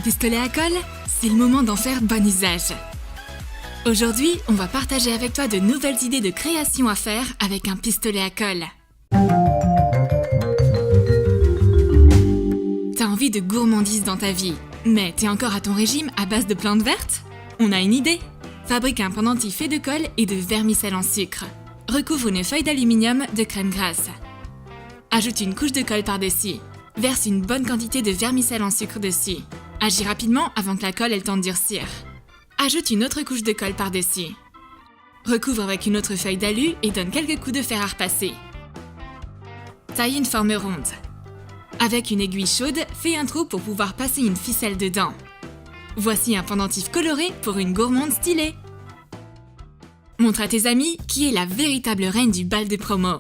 pistolet à colle? C'est le moment d'en faire bon usage. Aujourd'hui, on va partager avec toi de nouvelles idées de création à faire avec un pistolet à colle. T'as envie de gourmandise dans ta vie, mais t'es encore à ton régime à base de plantes vertes? On a une idée! Fabrique un pendentif fait de colle et de vermicelle en sucre. Recouvre une feuille d'aluminium de crème grasse. Ajoute une couche de colle par-dessus. Verse une bonne quantité de vermicelle en sucre dessus. Agis rapidement avant que la colle ait le temps de durcir. Ajoute une autre couche de colle par-dessus. Recouvre avec une autre feuille d'alu et donne quelques coups de fer à repasser. Taille une forme ronde. Avec une aiguille chaude, fais un trou pour pouvoir passer une ficelle dedans. Voici un pendentif coloré pour une gourmande stylée. Montre à tes amis qui est la véritable reine du bal de promo.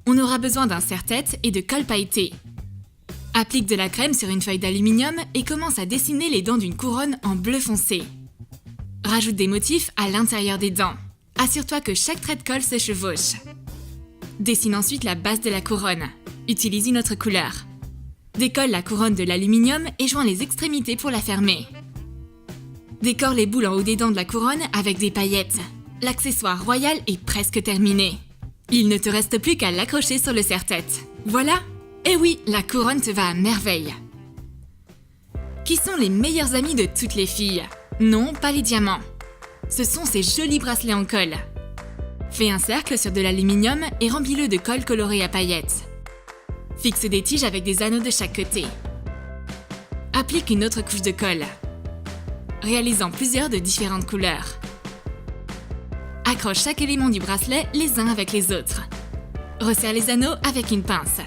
On aura besoin d'un serre-tête et de colle pailletée. Applique de la crème sur une feuille d'aluminium et commence à dessiner les dents d'une couronne en bleu foncé. Rajoute des motifs à l'intérieur des dents. Assure-toi que chaque trait de colle se chevauche. Dessine ensuite la base de la couronne. Utilise une autre couleur. Décolle la couronne de l'aluminium et joins les extrémités pour la fermer. Décore les boules en haut des dents de la couronne avec des paillettes. L'accessoire royal est presque terminé. Il ne te reste plus qu'à l'accrocher sur le serre-tête. Voilà! Eh oui, la couronne te va à merveille. Qui sont les meilleurs amis de toutes les filles? Non, pas les diamants. Ce sont ces jolis bracelets en colle. Fais un cercle sur de l'aluminium et remplis-le de colle colorée à paillettes. Fixe des tiges avec des anneaux de chaque côté. Applique une autre couche de colle. Réalise-en plusieurs de différentes couleurs. Accroche chaque élément du bracelet les uns avec les autres. Resserre les anneaux avec une pince.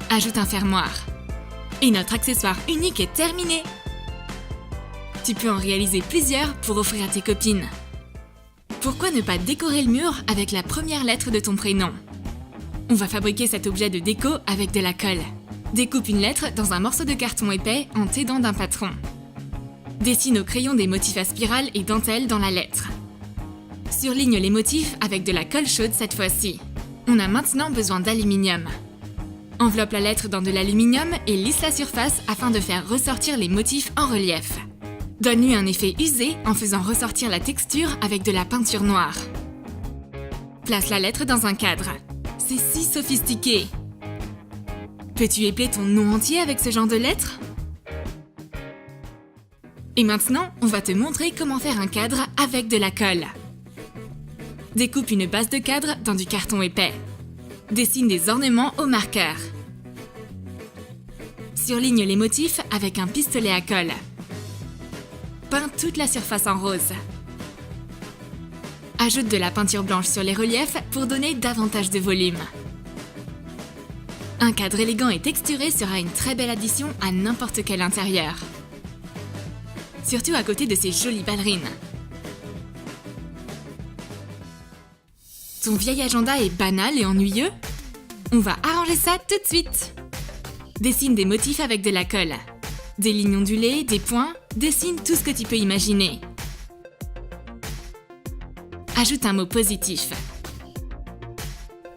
Ajoute un fermoir. Et notre accessoire unique est terminé! Tu peux en réaliser plusieurs pour offrir à tes copines. Pourquoi ne pas décorer le mur avec la première lettre de ton prénom? On va fabriquer cet objet de déco avec de la colle. Découpe une lettre dans un morceau de carton épais en t'aidant d'un patron. Dessine au crayon des motifs à spirale et dentelle dans la lettre. Surligne les motifs avec de la colle chaude cette fois-ci. On a maintenant besoin d'aluminium. Enveloppe la lettre dans de l'aluminium et lisse la surface afin de faire ressortir les motifs en relief. Donne-lui un effet usé en faisant ressortir la texture avec de la peinture noire. Place la lettre dans un cadre. C'est si sophistiqué! Peux-tu épeler ton nom entier avec ce genre de lettres? Et maintenant, on va te montrer comment faire un cadre avec de la colle. Découpe une base de cadre dans du carton épais. Dessine des ornements au marqueur. Surligne les motifs avec un pistolet à colle. Peins toute la surface en rose. Ajoute de la peinture blanche sur les reliefs pour donner davantage de volume. Un cadre élégant et texturé sera une très belle addition à n'importe quel intérieur. Surtout à côté de ces jolies ballerines. Ton vieil agenda est banal et ennuyeux? On va arranger ça tout de suite! Dessine des motifs avec de la colle. Des lignes ondulées, des points, dessine tout ce que tu peux imaginer. Ajoute un mot positif.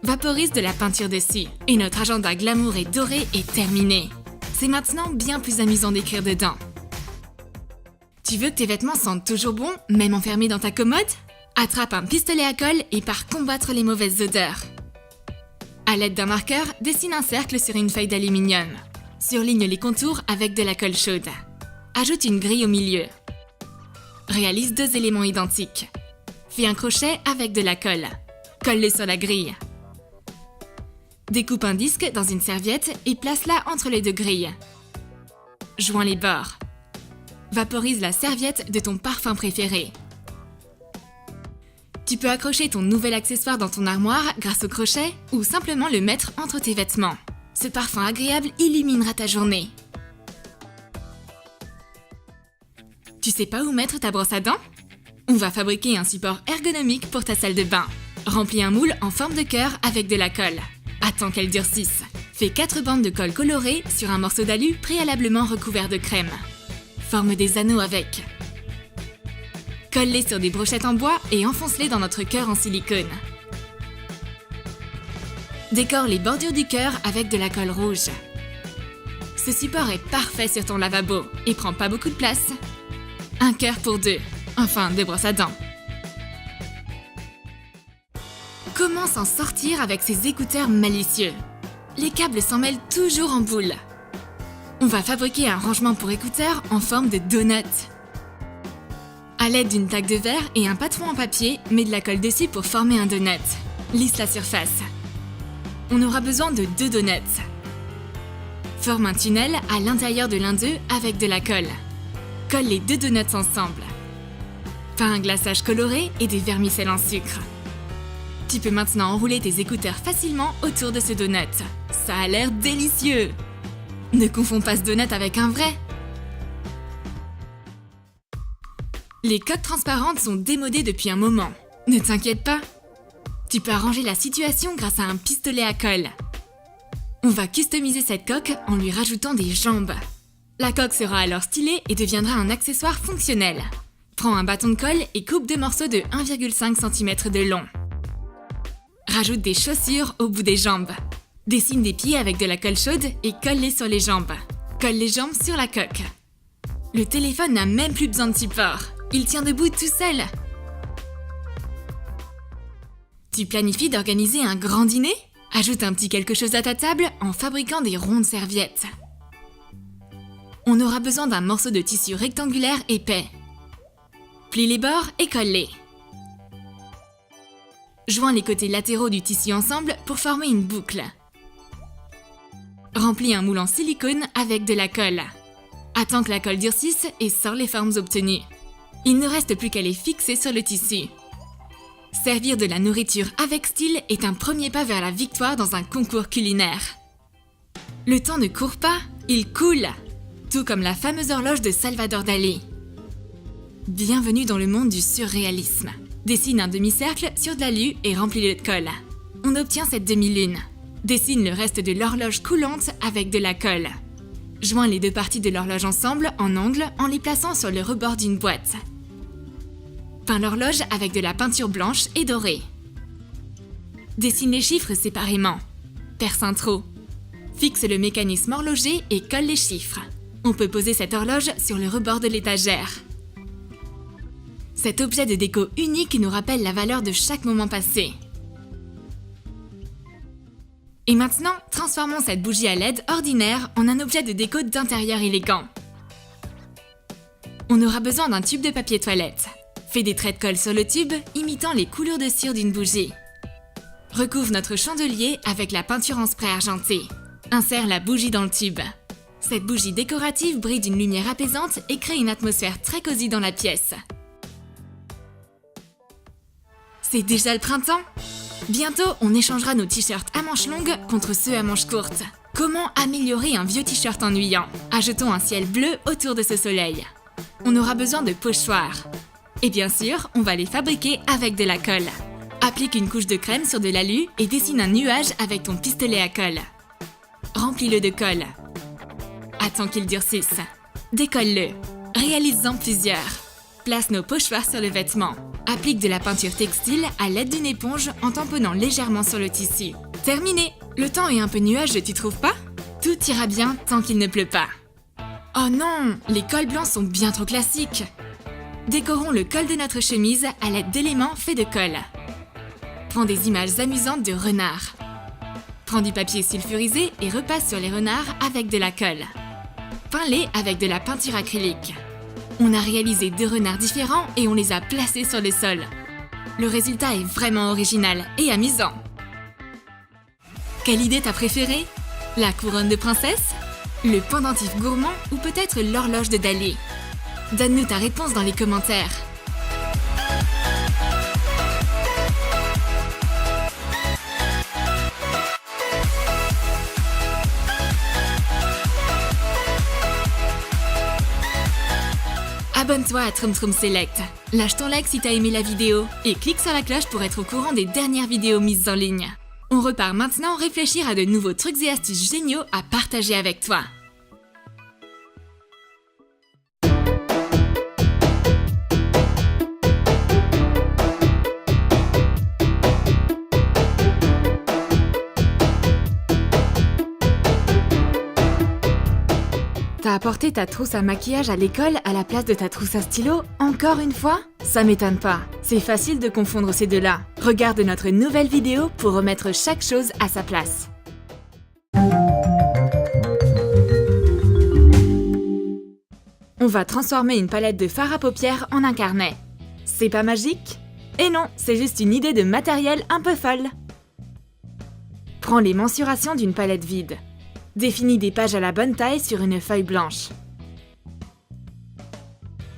Vaporise de la peinture dessus. Et notre agenda glamour et doré est terminé. C'est maintenant bien plus amusant d'écrire dedans. Tu veux que tes vêtements sentent toujours bon, même enfermés dans ta commode? Attrape un pistolet à colle et pars combattre les mauvaises odeurs. À l'aide d'un marqueur, dessine un cercle sur une feuille d'aluminium. Surligne les contours avec de la colle chaude. Ajoute une grille au milieu. Réalise deux éléments identiques. Fais un crochet avec de la colle. Colle-le sur la grille. Découpe un disque dans une serviette et place-la entre les deux grilles. Joins les bords. Vaporise la serviette de ton parfum préféré. Tu peux accrocher ton nouvel accessoire dans ton armoire grâce au crochet ou simplement le mettre entre tes vêtements. Ce parfum agréable illuminera ta journée. Tu sais pas où mettre ta brosse à dents? On va fabriquer un support ergonomique pour ta salle de bain. Remplis un moule en forme de cœur avec de la colle. Attends qu'elle durcisse. Fais 4 bandes de colle colorée sur un morceau d'alu préalablement recouvert de crème. Forme des anneaux avec. Colle-les sur des brochettes en bois et enfonce-les dans notre cœur en silicone. Décore les bordures du cœur avec de la colle rouge. Ce support est parfait sur ton lavabo et prend pas beaucoup de place. Un cœur pour deux, enfin deux brosses à dents. Comment s'en sortir avec ces écouteurs malicieux? Les câbles s'en mêlent toujours en boule. On va fabriquer un rangement pour écouteurs en forme de donut. À l'aide d'une plaque de verre et un patron en papier, mets de la colle dessus pour former un donut. Lisse la surface. On aura besoin de 2 donuts. Forme un tunnel à l'intérieur de l'un d'eux avec de la colle. Colle les 2 donuts ensemble. Peins un glaçage coloré et des vermicelles en sucre. Tu peux maintenant enrouler tes écouteurs facilement autour de ce donut. Ça a l'air délicieux! Ne confonds pas ce donut avec un vrai! Les coques transparentes sont démodées depuis un moment. Ne t'inquiète pas! Tu peux arranger la situation grâce à un pistolet à colle. On va customiser cette coque en lui rajoutant des jambes. La coque sera alors stylée et deviendra un accessoire fonctionnel. Prends un bâton de colle et coupe 2 morceaux de 1,5 cm de long. Rajoute des chaussures au bout des jambes. Dessine des pieds avec de la colle chaude et colle-les sur les jambes. Colle les jambes sur la coque. Le téléphone n'a même plus besoin de support. Il tient debout tout seul. Tu planifies d'organiser un grand dîner? Ajoute un petit quelque chose à ta table en fabriquant des rondes serviettes. On aura besoin d'un morceau de tissu rectangulaire épais. Plie les bords et colle-les. Joins les côtés latéraux du tissu ensemble pour former une boucle. Remplis un moule en silicone avec de la colle. Attends que la colle durcisse et sors les formes obtenues. Il ne reste plus qu'à les fixer sur le tissu. Servir de la nourriture avec style est un premier pas vers la victoire dans un concours culinaire. Le temps ne court pas, il coule, tout comme la fameuse horloge de Salvador Dali. Bienvenue dans le monde du surréalisme. Dessine un demi-cercle sur de l'alu et remplis-le de colle. On obtient cette demi-lune. Dessine le reste de l'horloge coulante avec de la colle. Joins les 2 parties de l'horloge ensemble en angle en les plaçant sur le rebord d'une boîte. Peins l'horloge avec de la peinture blanche et dorée. Dessine les chiffres séparément. Perce un trou. Fixe le mécanisme horloger et colle les chiffres. On peut poser cette horloge sur le rebord de l'étagère. Cet objet de déco unique nous rappelle la valeur de chaque moment passé. Et maintenant, transformons cette bougie à LED ordinaire en un objet de déco d'intérieur élégant. On aura besoin d'un tube de papier toilette. Fais des traits de colle sur le tube, imitant les coulures de cire d'une bougie. Recouvre notre chandelier avec la peinture en spray argenté. Insère la bougie dans le tube. Cette bougie décorative brille d'une lumière apaisante et crée une atmosphère très cosy dans la pièce. C'est déjà le printemps! Bientôt, on échangera nos t-shirts à manches longues contre ceux à manches courtes. Comment améliorer un vieux t-shirt ennuyant? Ajoutons un ciel bleu autour de ce soleil. On aura besoin de pochoirs. Et bien sûr, on va les fabriquer avec de la colle. Applique une couche de crème sur de l'alu et dessine un nuage avec ton pistolet à colle. Remplis-le de colle. Attends qu'il durcisse. Décolle-le. Réalise-en plusieurs. Place nos pochoirs sur le vêtement. Applique de la peinture textile à l'aide d'une éponge en tamponnant légèrement sur le tissu. Terminé! Le temps est un peu nuageux, tu trouves pas? Tout ira bien tant qu'il ne pleut pas. Oh non! Les cols blancs sont bien trop classiques! Décorons le col de notre chemise à l'aide d'éléments faits de colle. Prends des images amusantes de renards. Prends du papier sulfurisé et repasse sur les renards avec de la colle. Peins-les avec de la peinture acrylique. On a réalisé 2 renards différents et on les a placés sur le sol. Le résultat est vraiment original et amusant. Quelle idée t'as préférée? La couronne de princesse? Le pendentif gourmand ou peut-être l'horloge de Dali? Donne-nous ta réponse dans les commentaires. Abonne-toi à Troum Troum Select. Lâche ton like si t'as aimé la vidéo et clique sur la cloche pour être au courant des dernières vidéos mises en ligne. On repart maintenant réfléchir à de nouveaux trucs et astuces géniaux à partager avec toi. T'as apporté ta trousse à maquillage à l'école à la place de ta trousse à stylo, encore une fois? Ça m'étonne pas. C'est facile de confondre ces deux-là. Regarde notre nouvelle vidéo pour remettre chaque chose à sa place. On va transformer une palette de fard à paupières en un carnet. C'est pas magique? Et non, c'est juste une idée de matériel un peu folle. Prends les mensurations d'une palette vide. Définis des pages à la bonne taille sur une feuille blanche.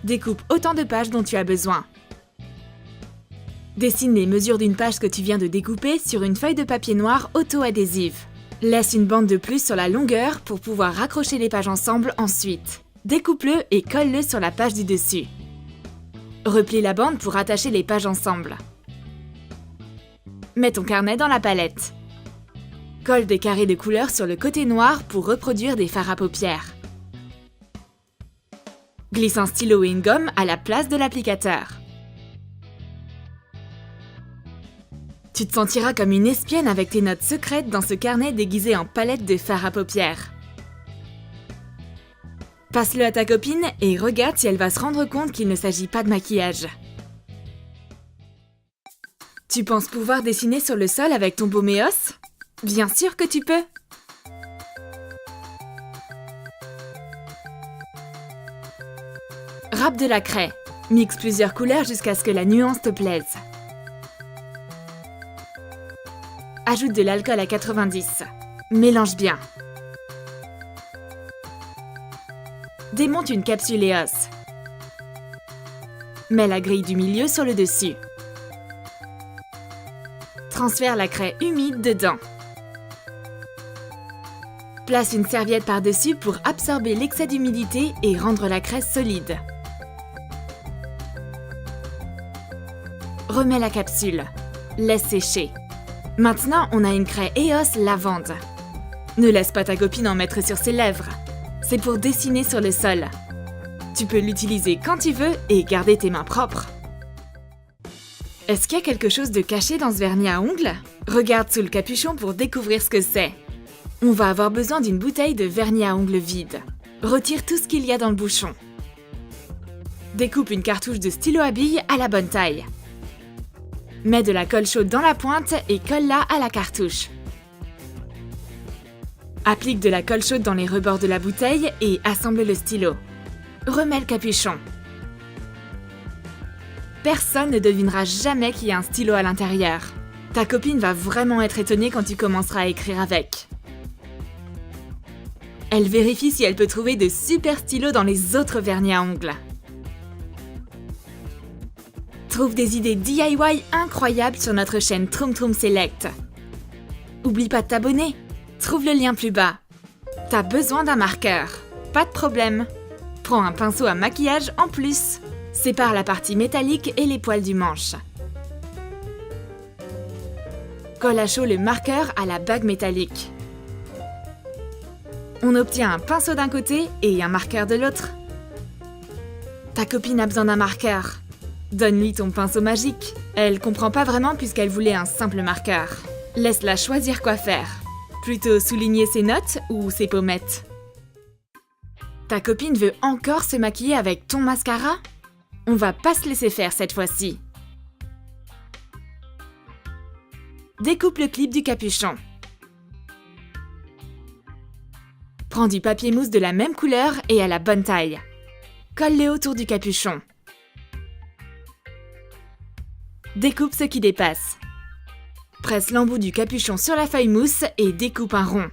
Découpe autant de pages dont tu as besoin. Dessine les mesures d'une page que tu viens de découper sur une feuille de papier noir auto-adhésive. Laisse une bande de plus sur la longueur pour pouvoir raccrocher les pages ensemble ensuite. Découpe-le et colle-le sur la page du dessus. Replie la bande pour attacher les pages ensemble. Mets ton carnet dans la palette. Colle des carrés de couleur sur le côté noir pour reproduire des fards à paupières. Glisse un stylo et une gomme à la place de l'applicateur. Tu te sentiras comme une espionne avec tes notes secrètes dans ce carnet déguisé en palette de fards à paupières. Passe-le à ta copine et regarde si elle va se rendre compte qu'il ne s'agit pas de maquillage. Tu penses pouvoir dessiner sur le sol avec ton baume et os? Bien sûr que tu peux! Râpe de la craie. Mixe plusieurs couleurs jusqu'à ce que la nuance te plaise. Ajoute de l'alcool à 90. Mélange bien. Démonte une capsule et os. Mets la grille du milieu sur le dessus. Transfère la craie humide dedans. Place une serviette par-dessus pour absorber l'excès d'humidité et rendre la craie solide. Remets la capsule. Laisse sécher. Maintenant, on a une craie et os lavande. Ne laisse pas ta copine en mettre sur ses lèvres. C'est pour dessiner sur le sol. Tu peux l'utiliser quand tu veux et garder tes mains propres. Est-ce qu'il y a quelque chose de caché dans ce vernis à ongles? Regarde sous le capuchon pour découvrir ce que c'est. On va avoir besoin d'une bouteille de vernis à ongles vide. Retire tout ce qu'il y a dans le bouchon. Découpe une cartouche de stylo à billes à la bonne taille. Mets de la colle chaude dans la pointe et colle-la à la cartouche. Applique de la colle chaude dans les rebords de la bouteille et assemble le stylo. Remets le capuchon. Personne ne devinera jamais qu'il y a un stylo à l'intérieur. Ta copine va vraiment être étonnée quand tu commenceras à écrire avec. Elle vérifie si elle peut trouver de super stylos dans les autres vernis à ongles. Trouve des idées DIY incroyables sur notre chaîne Troum Troum Select. Oublie pas de t'abonner. Trouve le lien plus bas. T'as besoin d'un marqueur. Pas de problème. Prends un pinceau à maquillage en plus. Sépare la partie métallique et les poils du manche. Colle à chaud le marqueur à la bague métallique. On obtient un pinceau d'un côté et un marqueur de l'autre. Ta copine a besoin d'un marqueur. Donne-lui ton pinceau magique. Elle comprend pas vraiment puisqu'elle voulait un simple marqueur. Laisse-la choisir quoi faire. Plutôt souligner ses notes ou ses pommettes. Ta copine veut encore se maquiller avec ton mascara? On va pas se laisser faire cette fois-ci. Découpe le clip du capuchon. Prends du papier mousse de la même couleur et à la bonne taille. Colle-le autour du capuchon. Découpe ce qui dépasse. Presse l'embout du capuchon sur la feuille mousse et découpe un rond.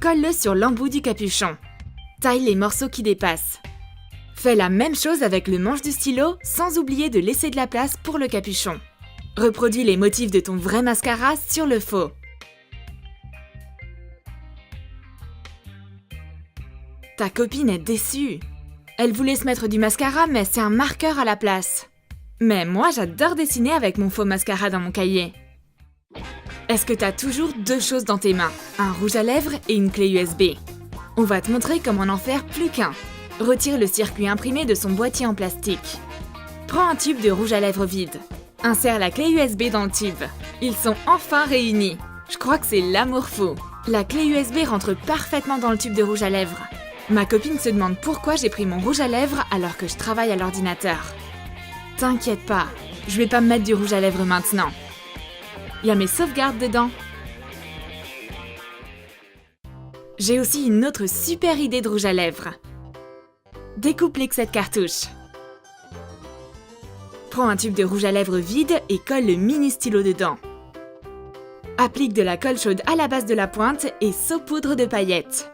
Colle-le sur l'embout du capuchon. Taille les morceaux qui dépassent. Fais la même chose avec le manche du stylo sans oublier de laisser de la place pour le capuchon. Reproduis les motifs de ton vrai mascara sur le faux. Ta copine est déçue. Elle voulait se mettre du mascara, mais c'est un marqueur à la place. Mais moi, j'adore dessiner avec mon faux mascara dans mon cahier. Est-ce que t'as toujours deux choses dans tes mains? Un rouge à lèvres et une clé USB. On va te montrer comment en faire plus qu'un. Retire le circuit imprimé de son boîtier en plastique. Prends un tube de rouge à lèvres vide. Insère la clé USB dans le tube. Ils sont enfin réunis. Je crois que c'est l'amour fou. La clé USB rentre parfaitement dans le tube de rouge à lèvres. Ma copine se demande pourquoi j'ai pris mon rouge à lèvres alors que je travaille à l'ordinateur. T'inquiète pas, je vais pas me mettre du rouge à lèvres maintenant. Il y a mes sauvegardes dedans. J'ai aussi une autre super idée de rouge à lèvres. Découpe l'excès de cartouche. Prends un tube de rouge à lèvres vide et colle le mini stylo dedans. Applique de la colle chaude à la base de la pointe et saupoudre de paillettes.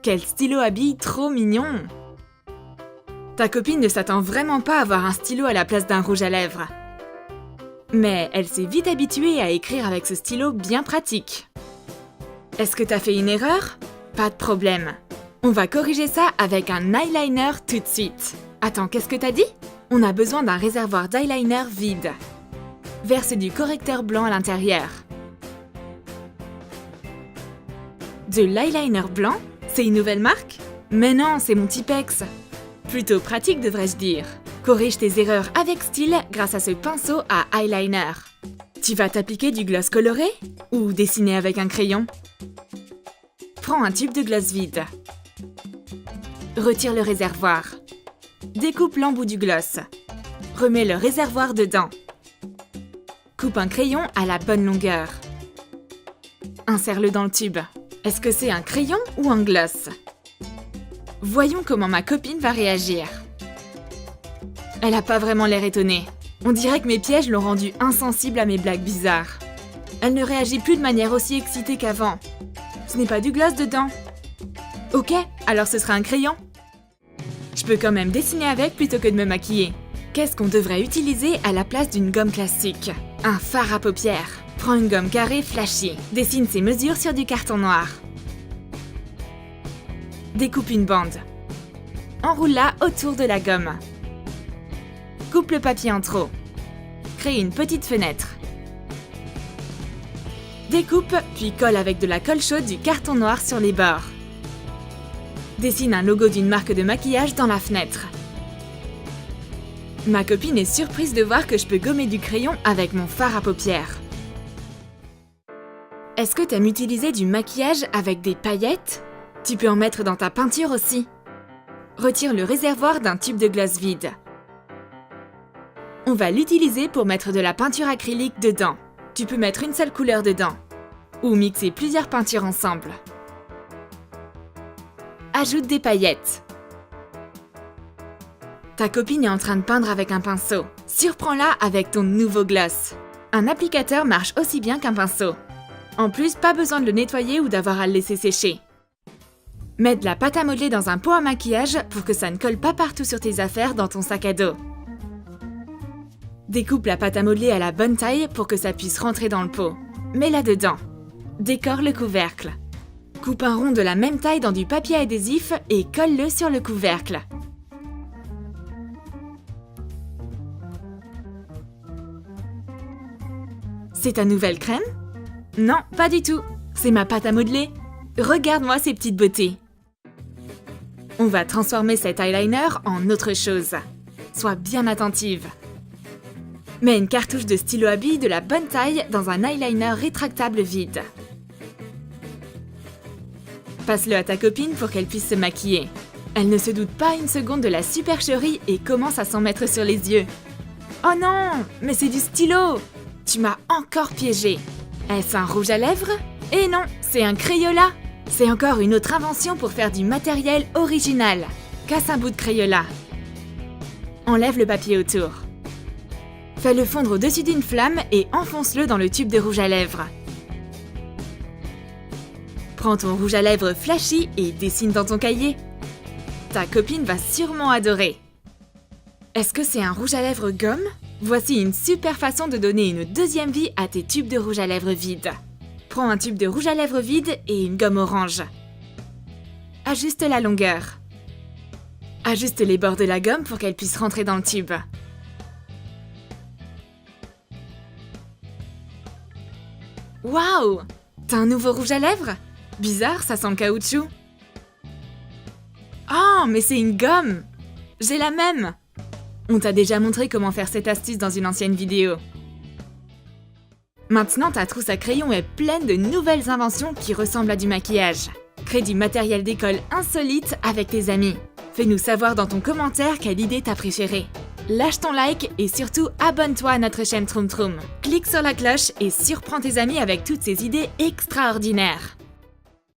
Quel stylo à billes trop mignon! Ta copine ne s'attend vraiment pas à avoir un stylo à la place d'un rouge à lèvres. Mais elle s'est vite habituée à écrire avec ce stylo bien pratique. Est-ce que t'as fait une erreur? Pas de problème. On va corriger ça avec un eyeliner tout de suite. Attends, qu'est-ce que t'as dit? On a besoin d'un réservoir d'eyeliner vide. Verse du correcteur blanc à l'intérieur. De l'eyeliner blanc? C'est une nouvelle marque? Mais non, c'est mon Tipex. Plutôt pratique devrais-je dire. Corrige tes erreurs avec style grâce à ce pinceau à eyeliner. Tu vas t'appliquer du gloss coloré? Ou dessiner avec un crayon? Prends un tube de gloss vide. Retire le réservoir. Découpe l'embout du gloss. Remets le réservoir dedans. Coupe un crayon à la bonne longueur. Insère-le dans le tube. Est-ce que c'est un crayon ou un gloss? Voyons comment ma copine va réagir. Elle a pas vraiment l'air étonnée. On dirait que mes pièges l'ont rendue insensible à mes blagues bizarres. Elle ne réagit plus de manière aussi excitée qu'avant. Ce n'est pas du gloss dedans. Ok, alors ce sera un crayon. Je peux quand même dessiner avec plutôt que de me maquiller. Qu'est-ce qu'on devrait utiliser à la place d'une gomme classique? Un fard à paupières. Prends une gomme carrée flashy. Dessine ses mesures sur du carton noir. Découpe une bande. Enroule-la autour de la gomme. Coupe le papier en trop. Crée une petite fenêtre. Découpe, puis colle avec de la colle chaude du carton noir sur les bords. Dessine un logo d'une marque de maquillage dans la fenêtre. Ma copine est surprise de voir que je peux gommer du crayon avec mon fard à paupières. Est-ce que t'aimes utiliser du maquillage avec des paillettes? Tu peux en mettre dans ta peinture aussi. Retire le réservoir d'un tube de gloss vide. On va l'utiliser pour mettre de la peinture acrylique dedans. Tu peux mettre une seule couleur dedans. Ou mixer plusieurs peintures ensemble. Ajoute des paillettes. Ta copine est en train de peindre avec un pinceau. Surprends-la avec ton nouveau gloss. Un applicateur marche aussi bien qu'un pinceau. En plus, pas besoin de le nettoyer ou d'avoir à le laisser sécher. Mets de la pâte à modeler dans un pot à maquillage pour que ça ne colle pas partout sur tes affaires dans ton sac à dos. Découpe la pâte à modeler à la bonne taille pour que ça puisse rentrer dans le pot. Mets-la dedans. Décore le couvercle. Coupe un rond de la même taille dans du papier adhésif et colle-le sur le couvercle. C'est ta nouvelle crème? Non, pas du tout. C'est ma pâte à modeler. Regarde-moi ces petites beautés. On va transformer cet eyeliner en autre chose. Sois bien attentive. Mets une cartouche de stylo à billes de la bonne taille dans un eyeliner rétractable vide. Passe-le à ta copine pour qu'elle puisse se maquiller. Elle ne se doute pas une seconde de la supercherie et commence à s'en mettre sur les yeux. Oh non, mais c'est du stylo! Tu m'as encore piégée. Est-ce un rouge à lèvres? Eh non, c'est un Crayola. C'est encore une autre invention pour faire du matériel original. Casse un bout de Crayola. Enlève le papier autour. Fais-le fondre au-dessus d'une flamme et enfonce-le dans le tube de rouge à lèvres. Prends ton rouge à lèvres flashy et dessine dans ton cahier. Ta copine va sûrement adorer. Est-ce que c'est un rouge à lèvres gomme? Voici une super façon de donner une deuxième vie à tes tubes de rouge à lèvres vides. Prends un tube de rouge à lèvres vide et une gomme orange. Ajuste la longueur. Ajuste les bords de la gomme pour qu'elle puisse rentrer dans le tube. Waouh! T'as un nouveau rouge à lèvres? Bizarre, ça sent le caoutchouc. Oh, mais c'est une gomme! J'ai la même! On t'a déjà montré comment faire cette astuce dans une ancienne vidéo. Maintenant, ta trousse à crayons est pleine de nouvelles inventions qui ressemblent à du maquillage. Crée du matériel d'école insolite avec tes amis. Fais-nous savoir dans ton commentaire quelle idée t'as préférée. Lâche ton like et surtout abonne-toi à notre chaîne Troom Troom. Clique sur la cloche et surprends tes amis avec toutes ces idées extraordinaires.